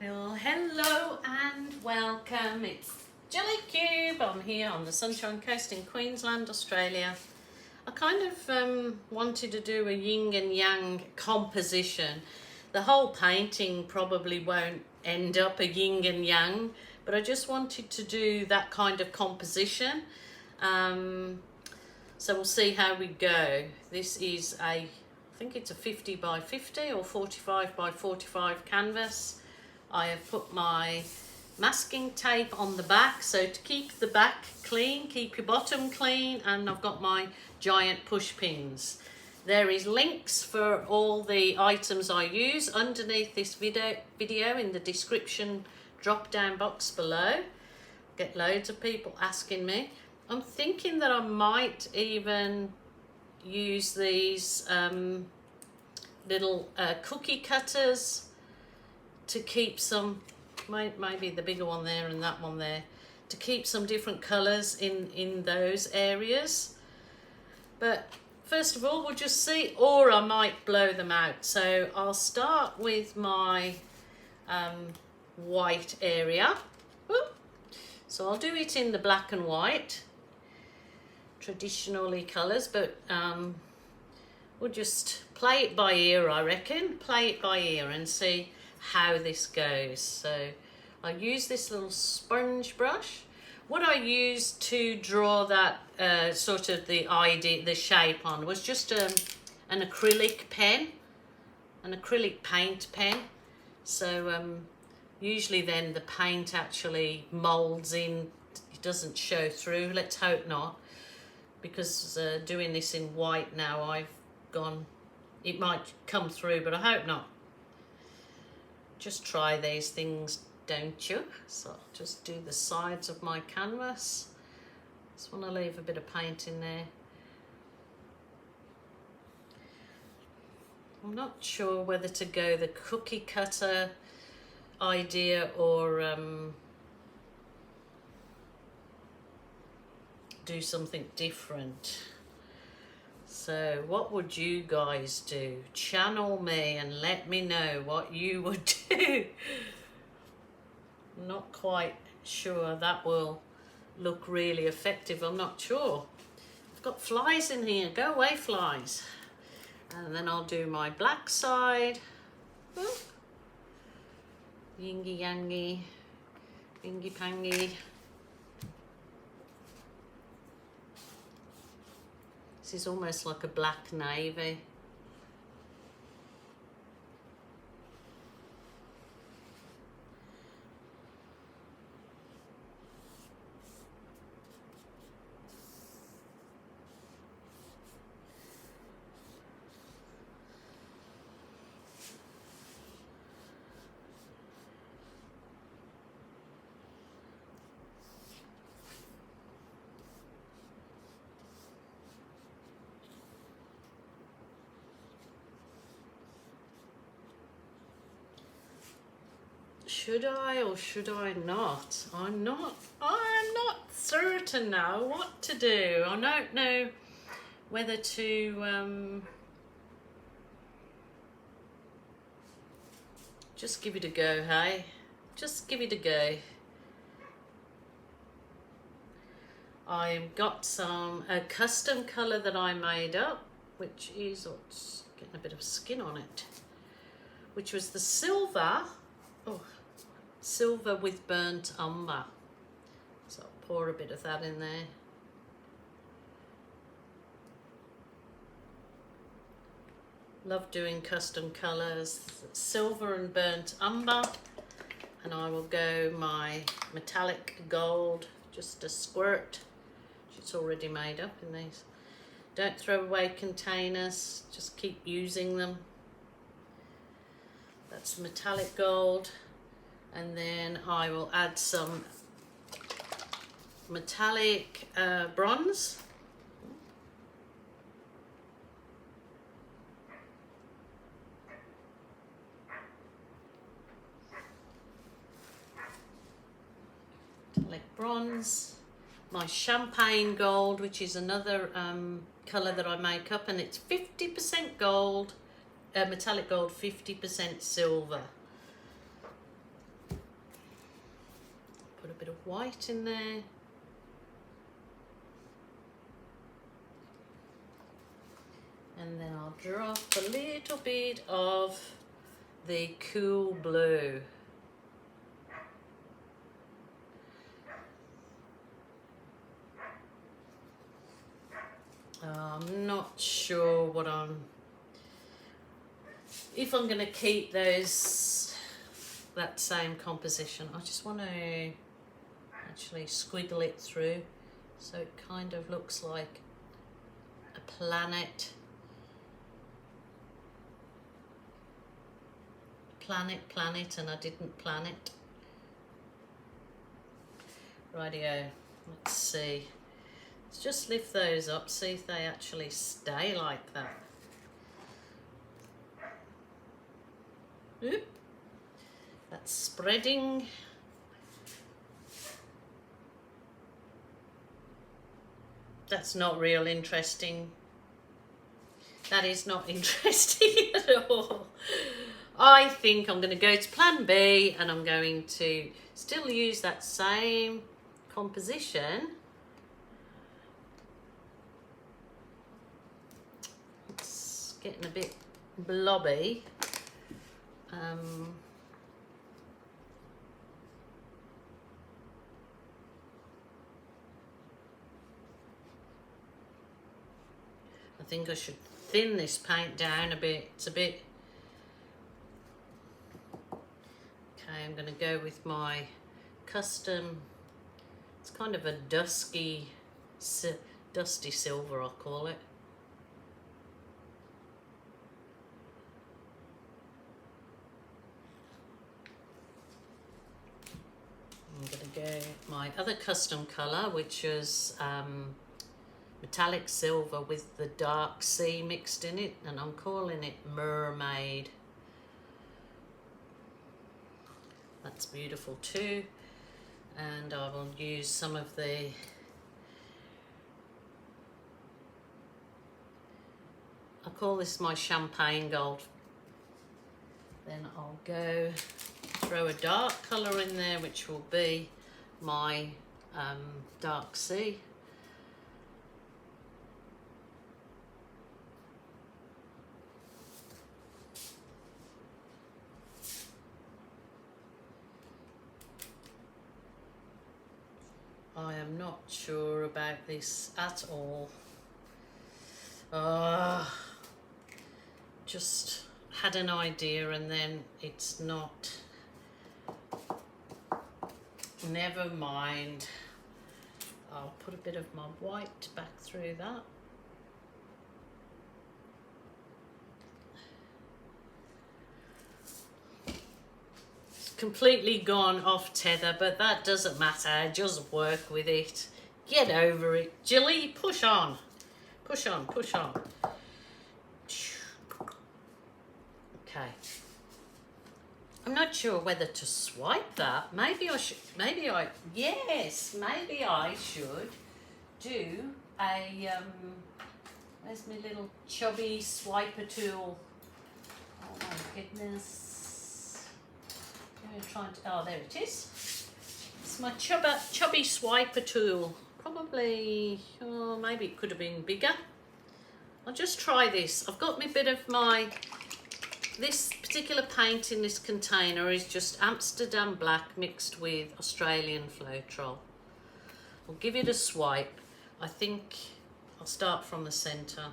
Well, hello and welcome. It's Jelly Cube. I'm here on the Sunshine Coast in Queensland, Australia. I kind of wanted to do a yin and yang composition. The whole painting probably won't end up a yin and yang, but I just wanted to do that kind of composition. So we'll see how we go. This is I think it's a 50 by 50 or 45 by 45 canvas. I have put my masking tape on the back, so to keep the back clean, keep your bottom clean, and I've got my giant push pins. There is links for all the items I use underneath this video in the description drop down box below. Get loads of people asking me. I'm thinking that I might even use these little cookie cutters to keep some, maybe the bigger one there and that one there, to keep some different colours in those areas. But first of all, we'll just see, or I might blow them out. So I'll start with my white area. So I'll do it in the black and white, traditionally colours, but we'll just play it by ear, I reckon. Play it by ear and see how this goes. So I use this little sponge brush. What I used to draw that sort of the shape on was just an acrylic pen, an acrylic paint pen. So usually then the paint actually molds in, it doesn't show through. Let's hope not, because doing this in white now, I've gone, it might come through, but I hope not. Just try these things, don't you? So I'll just do the sides of my canvas. Just want to leave a bit of paint in there. I'm not sure whether to go the cookie cutter idea or do something different. So what would you guys do? Channel me and let me know what you would do. I'm not quite sure that will look really effective. I'm not sure. I've got flies in here. Go away, flies. And then I'll do my black side. Yingy yangy, yingy pangy. This is almost like a black navy. Should I or should I not? I'm not certain now what to do. I don't know whether to just give it a go, hey? Just give it a go. I've got a custom colour that I made up, which is, oh, it's getting a bit of skin on it, which was the silver. Oh, silver with burnt umber. So I'll pour a bit of that in there. Love doing custom colours. Silver and burnt umber. And I will go my metallic gold, just a squirt. It's already made up in these. Don't throw away containers, just keep using them. That's metallic gold. And then I will add some metallic bronze. Metallic bronze. My champagne gold, which is another colour that I make up, and it's 50% gold, metallic gold, 50% silver. bit of white in there. And then I'll drop a little bit of the cool blue. I'm not sure if I'm going to keep that same composition. I just want to actually squiggle it through so it kind of looks like a planet. Planet, and I didn't plan it. Rightio, let's see. Let's just lift those up, see if they actually stay like that. Oop. That's spreading. That's not real interesting. That is not interesting at all. I think I'm going to go to plan B, and I'm going to still use that same composition. It's getting a bit blobby. I think I should thin this paint down a bit. It's a bit... Okay, I'm going to go with my custom, it's kind of a dusty silver, I'll call it. I'm going to go my other custom colour, which is metallic silver with the dark sea mixed in it, and I'm calling it Mermaid. That's beautiful too. And I will use some of the I call this my champagne gold. Then I'll go throw a dark colour in there, which will be my dark sea. I am not sure about this at all. Just had an idea and then it's not. Never mind. I'll put a bit of my white back through that. Completely gone off tether, but that doesn't matter. Just work with it. Get over it. Jilly, push on. Push on, push on. Okay. I'm not sure whether to swipe that. Maybe I should, maybe I should do a, where's my little chubby swiper tool? Oh my goodness. Oh, there it is. It's my chubby swiper tool. Probably, oh, maybe it could have been bigger. I'll just try this. I've got me bit of this particular paint in this container is just Amsterdam black mixed with Australian Floetrol. I'll give it a swipe. I think I'll start from the centre.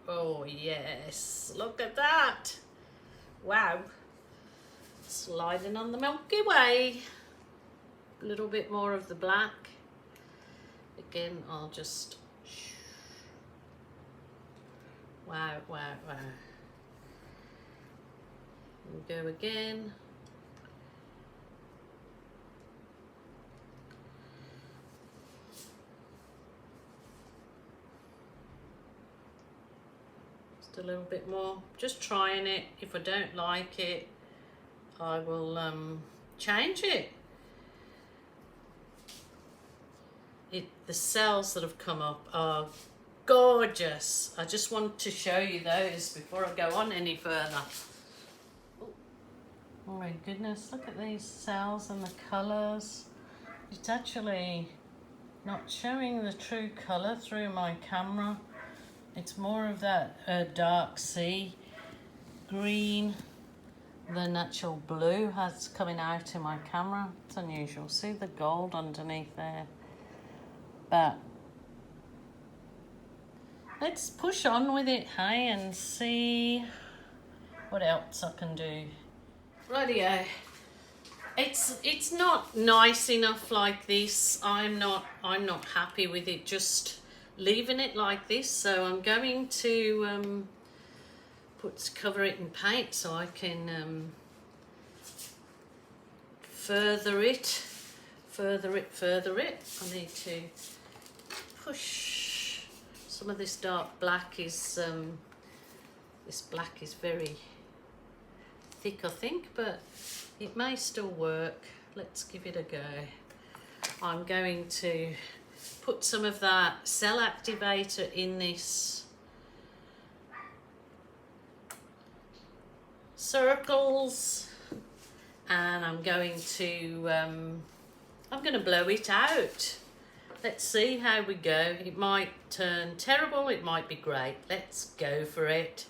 Oh yes, look at that. Wow, sliding on the Milky Way. A little bit more of the black. Again, I'll just, wow, wow, wow. And go again. A little bit more, just trying it. If I don't like it, I will change it. The cells that have come up are gorgeous. I just want to show you those before I go on any further. Oh my goodness, look at these cells and the colours. It's actually not showing the true colour through my camera. It's more of that dark sea green than actual blue has coming out in my camera. It's unusual. See the gold underneath there. But let's push on with it, hey, and see what else I can do. Rightio. It's not nice enough like this. I'm not happy with it just leaving it like this, so I'm going to cover it in paint so I can further it. I need to push some of this dark black is this black is very thick, I think, but it may still work. Let's give it a go. I'm going to put some of that cell activator in this circles, and I'm going to blow it out. Let's see how we go. It might turn terrible, it might be great. Let's go for it.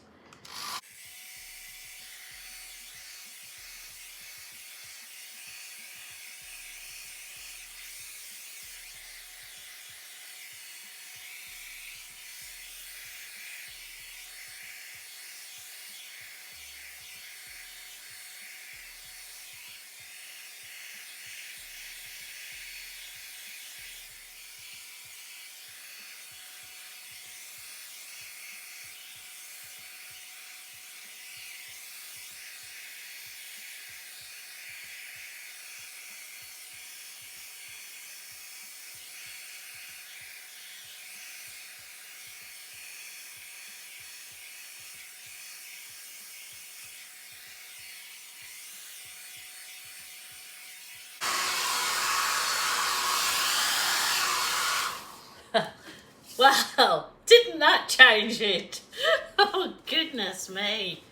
Well, didn't that change it? Oh, goodness me.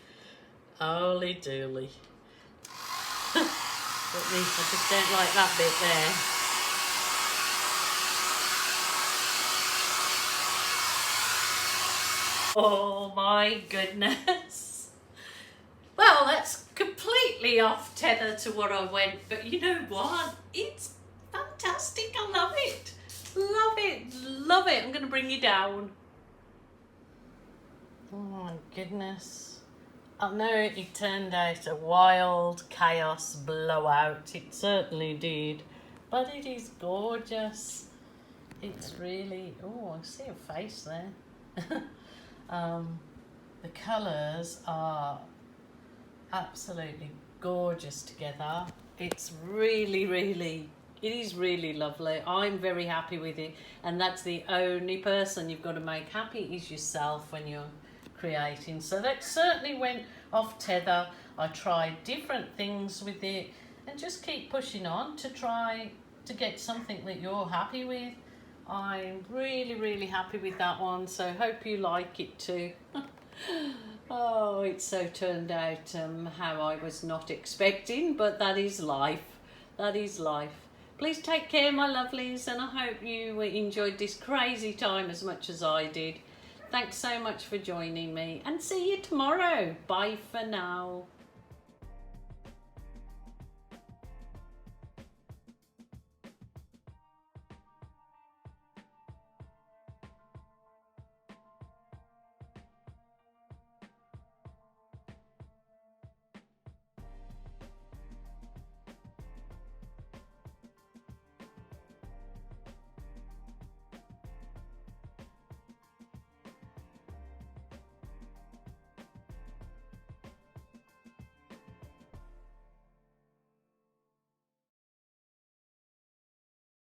Holy dooly. I just don't like that bit there. Oh my goodness. Well, that's completely off tether to what I went, but you know what? It's fantastic. I love it. Love it, love it. I'm going to bring you down. Oh my goodness. I know it turned out a wild chaos blowout. It certainly did. But it is gorgeous. It's really... Oh, I see a face there. The colours are absolutely gorgeous together. It's really... It is really lovely. I'm very happy with it, and that's the only person you've got to make happy is yourself when you're creating. So that certainly went off tether. I tried different things with it and just keep pushing on to try to get something that you're happy with. I'm really happy with that one, so hope you like it too. Oh, it so turned out how I was not expecting, but that is life. That is life. Please take care, my lovelies, and I hope you enjoyed this crazy time as much as I did. Thanks so much for joining me, and see you tomorrow. Bye for now.